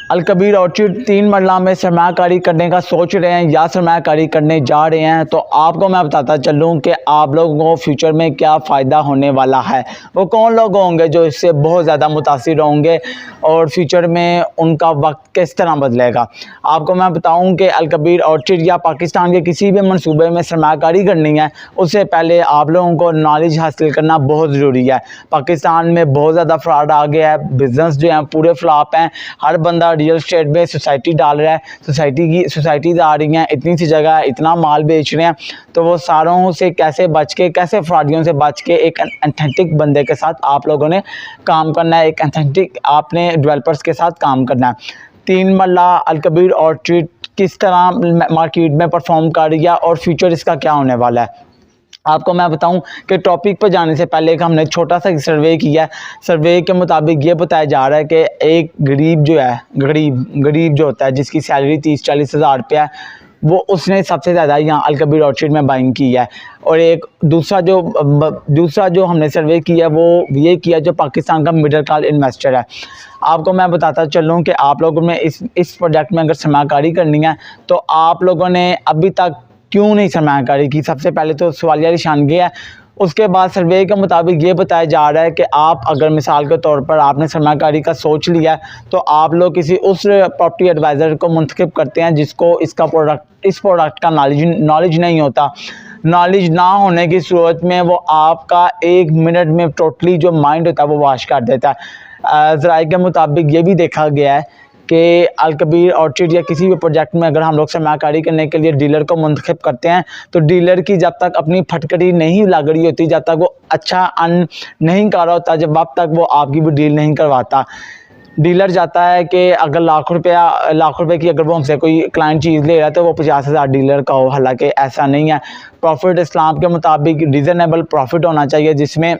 Al Kabir orchid 3 मरला में सरमायाकारी करने का सोच रहे हैं या सरमायाकारी करने जा रहे हैं, तो आपको मैं बताता चलूँ कि आप लोगों को फ्यूचर में क्या फ़ायदा होने वाला है। वो कौन लोग होंगे जो इससे बहुत ज़्यादा मुतासिर होंगे और फ्यूचर में उनका वक्त किस तरह बदलेगा। आपको मैं बताऊँ कि अलकबीर ऑर्चिड या पाकिस्तान के किसी भी मनसूबे में सरमायाकारी करनी है, उससे पहले आप लोगों को नॉलेज हासिल करना बहुत ज़रूरी है। पाकिस्तान में बहुत ज़्यादा फ्रॉड आ गया है, बिज़नेस जो हैं पूरे फ्लॉप हैं। हर बंदा रियल एस्टेट में सोसाइटी डाल रहा है, सोसाइटीज़ आ रही हैं, इतनी सी जगह है, इतना माल बेच रहे हैं। तो वो सारों से कैसे बच के, कैसे फ्रॉडियों से बच के एक ऑथेंटिक बंदे के साथ आप लोगों ने काम करना है, एक ऑथेंटिक आपने डेवलपर्स के साथ काम करना है। 3 मरला अलकबीर ऑर्चिड किस तरह मार्केट में परफॉर्म कर रही है और फ्यूचर इसका क्या होने वाला है। आपको मैं बताऊं कि टॉपिक पर जाने से पहले एक हमने छोटा सा सर्वे किया है। सर्वे के मुताबिक ये बताया जा रहा है कि एक गरीब जो है, गरीब जो होता है, जिसकी सैलरी 30-40 हज़ार रुपया है, वो उसने सबसे ज़्यादा यहाँ अलकबीर ऑर्चिड में बाइंग की है। और एक दूसरा जो हमने सर्वे किया है वो ये किया जो पाकिस्तान का मिडिल क्लास इन्वेस्टर है। आपको मैं बताता चलूँ कि आप लोगों में इस प्रोजेक्ट में अगर सरमायाकारी करनी है तो आप लोगों ने अभी तक क्यों नहीं सरमायाकारी की। सबसे पहले तो सवालिया निशान ये है। उसके बाद सर्वे के मुताबिक ये बताया जा रहा है कि आप अगर मिसाल के तौर पर आपने सरमायाकारी का सोच लिया है तो आप लोग किसी उस प्रॉपर्टी एडवाइज़र को मुंतखब करते हैं जिसको इस प्रोडक्ट का नॉलेज नहीं होता। नॉलेज ना होने की सूरत में वो आपका 1 मिनट में टोटली जो माइंड होता है वो वाश कर देता है। ज़राए के मुताबिक ये भी देखा गया है कि अलकबीर ऑर्चिड या किसी भी प्रोजेक्ट में अगर हम लोग सरमायाकारी करने के लिए डीलर को मुंतखब करते हैं तो डीलर की जब तक अपनी फटकड़ी नहीं लग रही होती, जब तक वो अच्छा अर्न नहीं कर रहा होता, जब तक वो आपकी भी डील नहीं करवाता। डीलर जाता है कि अगर लाख रुपए की अगर वो हमसे कोई क्लाइंट चीज़ ले रहा है तो वो 50,000 डीलर का हो, हालांकि ऐसा नहीं है। प्रॉफिट इस्लाम के मुताबिक रीज़नेबल प्रॉफिट होना चाहिए, जिसमें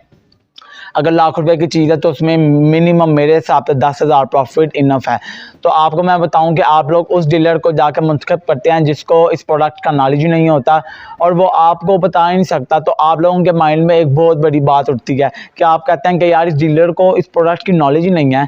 अगर लाख रुपए की चीज़ है तो उसमें मिनिमम मेरे हिसाब से 10,000 प्रॉफिट इनफ है। तो आपको मैं बताऊं कि आप लोग उस डीलर को जाकर मुंतखब करते हैं जिसको इस प्रोडक्ट का नॉलेज नहीं होता और वो आपको बता ही नहीं सकता। तो आप लोगों के माइंड में एक बहुत बड़ी बात उठती है कि आप कहते हैं कि यार इस डीलर को इस प्रोडक्ट की नॉलेज ही नहीं है।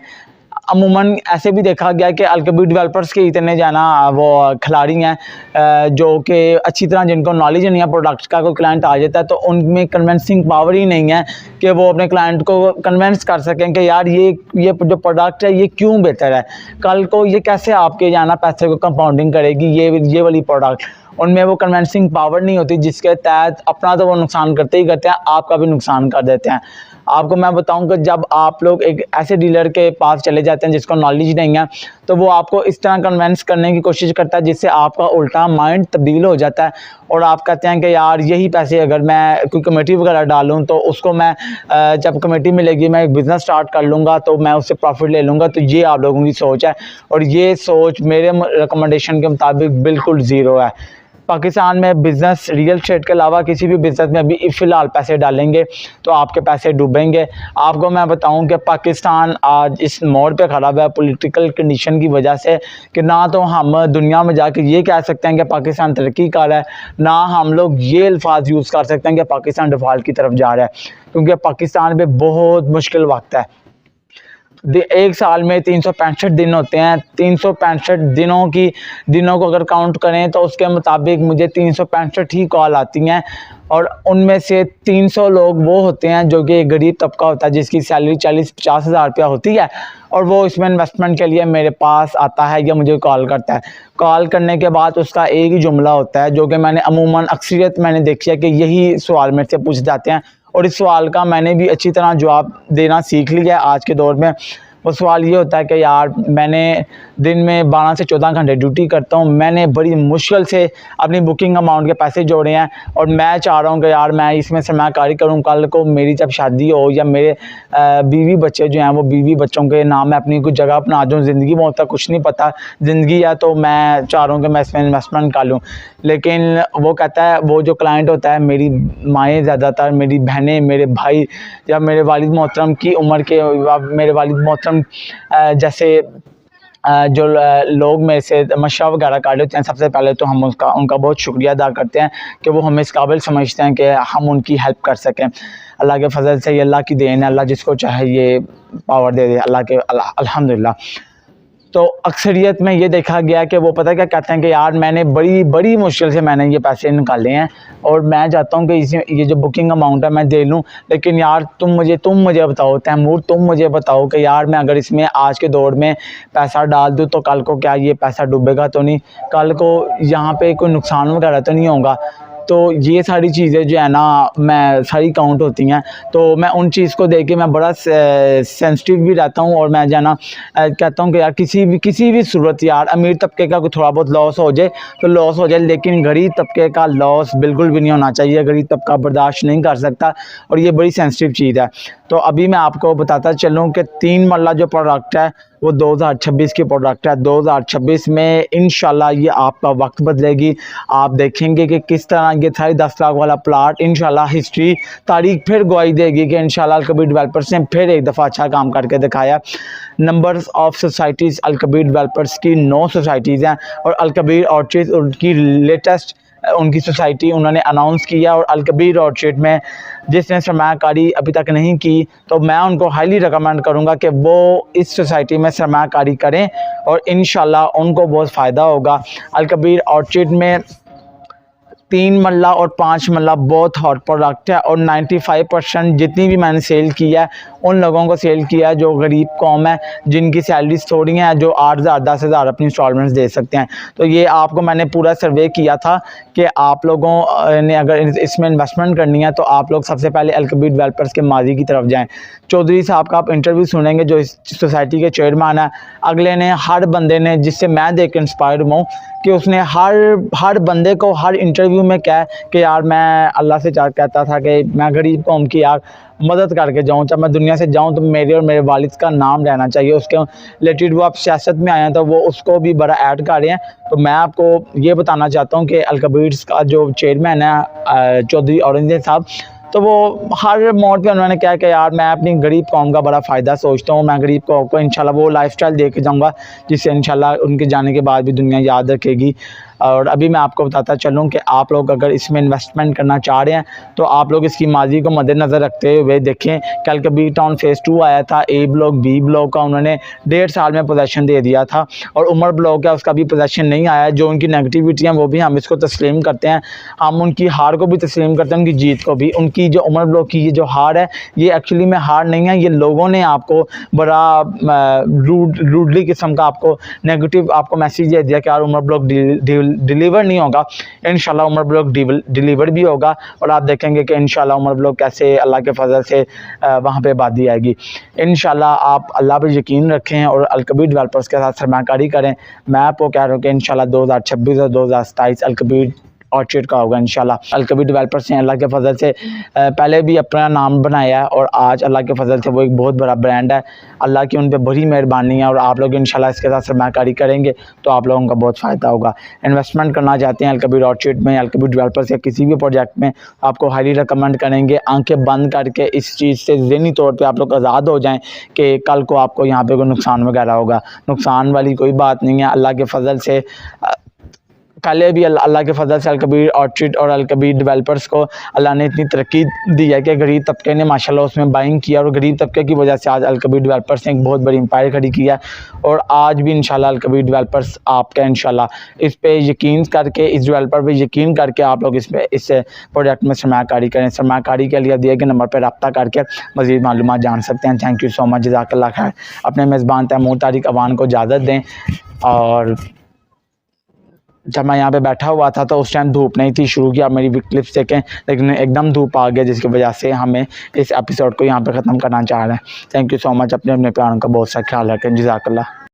अमूमन ऐसे भी देखा गया कि अलकबीर डेवलपर्स के इतने जाना वो खिलाड़ी हैं जो कि अच्छी तरह जिनको नॉलेज नहीं है प्रोडक्ट का, कोई क्लाइंट आ जाता है तो उनमें कन्विंसिंग पावर ही नहीं है कि वो अपने क्लाइंट को कन्विंस कर सकें कि यार ये जो प्रोडक्ट है ये क्यों बेहतर है, कल को ये कैसे आपके जाना पैसे को कंपाउंडिंग करेगी ये वाली प्रोडक्ट। उनमें वो कन्विंसिंग पावर नहीं होती, जिसके तहत अपना तो वो नुकसान करते ही करते हैं, आपका भी नुकसान कर देते हैं। आपको मैं बताऊं कि जब आप लोग एक ऐसे डीलर के पास चले जाते हैं जिसको नॉलेज नहीं है तो वो आपको इस तरह कन्विंस करने की कोशिश करता है जिससे आपका उल्टा माइंड तब्दील हो जाता है और आप कहते हैं कि यार यही पैसे अगर मैं कोई कमेटी वगैरह डालूं तो उसको मैं जब कमेटी मिलेगी मैं एक बिज़नेस स्टार्ट कर लूँगा तो मैं उससे प्रॉफिट ले लूँगा। तो ये आप लोगों की सोच है और ये सोच मेरे रिकमेंडेशन के मुताबिक बिल्कुल ज़ीरो है। पाकिस्तान में बिज़नेस रियल एस्टेट के अलावा किसी भी बिज़नेस में अभी फ़िलहाल पैसे डालेंगे तो आपके पैसे डूबेंगे। आपको मैं बताऊं कि पाकिस्तान आज इस मोड़ पे खड़ा हुआ है पॉलिटिकल कंडीशन की वजह से कि ना तो हम दुनिया में जाके ये कह सकते हैं कि पाकिस्तान तरक्की कर रहा है, ना हम लोग ये अल्फाज यूज़ कर सकते हैं कि पाकिस्तान डिफ़ॉल्ट की तरफ जा रहा है, क्योंकि पाकिस्तान में बहुत मुश्किल वक्त है। एक साल में 365 दिन होते हैं। 365 दिनों को अगर काउंट करें तो उसके मुताबिक मुझे 365 ही कॉल आती हैं और उनमें से 300 लोग वो होते हैं जो कि गरीब तबका होता है जिसकी सैलरी 40-50 हज़ार रुपया होती है और वो इसमें इन्वेस्टमेंट के लिए मेरे पास आता है या मुझे कॉल करता है। कॉल करने के बाद उसका एक ही जुमला होता है जो कि मैंने अमूमन अक्सरियत मैंने देखी है कि यही सवाल मेरे से पूछ जाते हैं और इस सवाल का मैंने भी अच्छी तरह जवाब देना सीख लिया है आज के दौर में। वो सवाल ये होता है कि यार मैंने दिन में 12 से 14 घंटे ड्यूटी करता हूँ, मैंने बड़ी मुश्किल से अपनी बुकिंग अमाउंट के पैसे जोड़े हैं और मैं चाह रहा हूँ कि यार मैं इसमें सरमायाकारी करूँ, कल को मेरी जब शादी हो या मेरे बीवी बच्चे जो हैं वो बीवी बच्चों के नाम में अपनी कुछ जगह अपना दूँ। ज़िंदगी में होता कुछ नहीं पता, ज़िंदगी है तो मैं चाह रहा हूँ कि मैं इसमें इन्वेस्टमेंट कर लूँ। लेकिन वो कहता है, वो जो क्लाइंट होता है, मेरी माएँ ज़्यादातर, मेरी बहनें, मेरे भाई या मेरे वालिद मोहतरम की उम्र के, मेरे वालिद मोहतरम जैसे जो लोग मेरे से मशवरा वगैरह कर लेते हैं, सबसे पहले तो हम उनका बहुत शुक्रिया अदा करते हैं कि वो हमें इस काबिल समझते हैं कि हम उनकी हेल्प कर सकें। अल्लाह के फजल से, ये अल्लाह की देन है, अल्लाह जिसको चाहे ये पावर दे दे, अल्लाह के अल्हम्दुलिल्लाह। तो अक्सरियत में ये देखा गया कि वो पता क्या कहते हैं कि यार मैंने बड़ी बड़ी मुश्किल से मैंने ये पैसे निकाले हैं और मैं चाहता हूँ कि इसे ये जो बुकिंग अमाउंट है मैं दे लूँ, लेकिन यार तुम मुझे बताओ तैमूर, तुम मुझे बताओ कि यार मैं अगर इसमें आज के दौर में पैसा डाल दूँ तो कल को क्या ये पैसा डूबेगा तो नहीं, कल को यहाँ पे कोई नुकसान वगैरह तो नहीं होगा। तो ये सारी चीज़ें जो है ना मैं सारी काउंट होती हैं, तो मैं उन चीज़ को देख के मैं बड़ा सेंसिटिव भी रहता हूँ और मैं जो है ना कहता हूँ कि यार किसी भी सूरत यार अमीर तबके का कोई थोड़ा बहुत लॉस हो जाए तो लॉस हो जाए, लेकिन गरीब तबके का लॉस बिल्कुल भी नहीं होना चाहिए। गरीब तबका बर्दाश्त नहीं कर सकता और ये बड़ी सेंसिटिव चीज़ है। तो अभी मैं आपको बताता चलूँ कि 3 मरला जो प्रोडक्ट है वो 2026 की प्रोडक्ट है। 2026 में इंशाल्लाह ये आपका वक्त बदलेगी। आप देखेंगे कि किस तरह ये था 10 लाख वाला प्लाट इंशाल्लाह हिस्ट्री तारीख फिर गवाही देगी कि इंशाल्लाह अलकबीर डेवलपर्स ने फिर एक दफ़ा अच्छा काम करके दिखाया। Numbers of societies Al Kabir developers की 9 सोसाइटीज़ हैं और अलकबीर ऑर्चिड उनकी लेटेस्ट उनकी सोसाइटी उन्होंने अनाउंस किया। और अलकबीर ऑर्चिड में जिसने सरमायाकारी अभी तक नहीं की तो मैं उनको हाईली रिकमेंड करूंगा कि वो इस सोसाइटी में सरमायाकारी करें और इंशाल्लाह उनको बहुत फ़ायदा होगा। अलकबीर ऑर्चिड में 3 मरला और 5 मरला बहुत हॉट प्रोडक्ट है और 95% जितनी भी मैंने सेल किया है उन लोगों को सेल किया है जो गरीब कौम है, जिनकी सैलरीज थोड़ी हैं, जो 8,000 10,000 अपनी इंस्टॉलमेंट्स दे सकते हैं। तो ये आपको मैंने पूरा सर्वे किया था कि आप लोगों ने अगर इसमें इन्वेस्टमेंट करनी है तो आप लोग सबसे पहले अलकबीर डेवलपर्स के माजी की तरफ जाएँ। चौधरी साहब का आप इंटरव्यू सुनेंगे जो इस सोसाइटी के चेयरमैन है। अगले ने हर बंदे ने जिससे मैं देख के इंस्पायर हूँ कि उसने हर बंदे को हर इंटरव्यू में क्या है कि यार मैं अल्लाह से कहता था कि मैं गरीब कौम की यार मदद करके जाऊँ, चाहे मैं दुनिया से जाऊँ तो मेरे और मेरे वालिद का नाम रहना चाहिए। उसके रिलेटेड वो आप सियासत में आए हैं तो वो उसको भी बड़ा ऐड कर रहे हैं। तो मैं आपको ये बताना चाहता हूँ कि अलकबीर का जो चेयरमैन है चौधरी औरंगजेब साहब, तो वो हर मोड पे उन्होंने कहा कि यार मैं अपनी गरीब कौम का बड़ा फ़ायदा सोचता हूँ, मैं गरीब कौम को इंशाल्लाह वो लाइफस्टाइल दे के जाऊँगा जिससे इंशाल्लाह उनके जाने के बाद भी दुनिया याद रखेगी। और अभी मैं आपको बताता चलूँ कि आप लोग अगर इसमें इन्वेस्टमेंट करना चाह रहे हैं तो आप लोग इसकी माजी को मद्देनज़र रखते हुए देखें। कल कबीर टाउन फेज़ 2 आया था, ए ब्लॉक बी ब्लॉक का उन्होंने 1.5 साल में पोजेसन दे दिया था और उमर ब्लॉक है उसका भी पोजेसन नहीं आया। जो उनकी नेगेटिविटी हैं वो भी हम इसको तस्लीम करते हैं, हम उनकी हार को भी तस्लीम करते हैं, उनकी जीत को भी। उनकी जो उमर ब्लॉक की ये जो हार है ये एक्चुअली में हार नहीं है, ये लोगों ने आपको बड़ा रूडली किस्म का आपको नेगेटिव आपको मैसेज दे दिया कि यार उमर ब्लॉक डिलीवर नहीं होगा। इंशाल्लाह उमर ब्लॉक डिलीवर भी होगा और आप देखेंगे कि इंशाल्लाह उमर ब्लॉक कैसे अल्लाह के फजल से वहाँ पे आबादी आएगी। इंशाल्लाह आप अल्लाह पर यकीन रखें और अलकबीर डेवलपर्स के साथ सरमायाकारी करें। मैं आपको कह रहा हूँ कि इंशाल्लाह 2026 और 2027 अलकबीर ऑर्चिड का होगा इंशाल्लाह। अलकबीर डेवलपर्स ने अल्लाह के फजल से पहले भी अपना नाम बनाया है और आज अल्लाह के फजल से वो एक बहुत बड़ा ब्रांड है। अल्लाह की उन पर बड़ी मेहरबानी है और आप लोग इंशाल्लाह इसके साथ सरमायाकारी करेंगे तो आप लोगों का बहुत फ़ायदा होगा। इन्वेस्टमेंट करना चाहते हैं अलकबीर ऑर्चिड में, अलकबीर डेवलपर्स या किसी भी प्रोजेक्ट में, आपको हाईली रिकमेंड करेंगे। आंखें बंद करके इस चीज़ से ज़हनी तौर पर आप लोग आज़ाद हो जाएँ कि कल को आपको यहाँ पर कोई नुकसान वगैरह होगा। नुकसान वाली कोई बात नहीं है। अल्लाह के फजल से पहले भी अल्लाह के फजल से अलकबीर ऑर्चिड और अलकबीर डेवलपर्स को अल्लाह ने इतनी तरक्की दी है कि गरीब तबके ने माशाल्लाह उसमें बाइंग किया और गरीब तबके की वजह से आज अलकबीर डेवलपर्स ने एक बहुत बड़ी एम्पायर खड़ी किया और आज भी इंशाल्लाह अलकबीर डेवलपर्स आपका इंशाल्लाह इस पे यकीन करके, इस डेवलपर पे यकीन करके आप लोग इस प्रोजेक्ट में सरमायाकारी करें। सरमायाकारी के लिए दिए गए नंबर पर रब्ता करके मज़ीद मालूमात जान सकते हैं। थैंक यू सो मच, जज़ाकल्लाह खैर। अपने मेज़बान तैमूर तारिक अवान को इजाज़त दें। और जब मैं यहाँ पे बैठा हुआ था तो उस टाइम धूप नहीं थी, शुरू किया मेरी क्लिप्स देखें लेकिन एकदम धूप आ गया जिसकी वजह से हमें इस एपिसोड को यहाँ पे ख़त्म करना चाह रहे हैं। Thank you so much. अपने प्यारों का बहुत सा ख्याल रखें। जज़ाकल्लाह।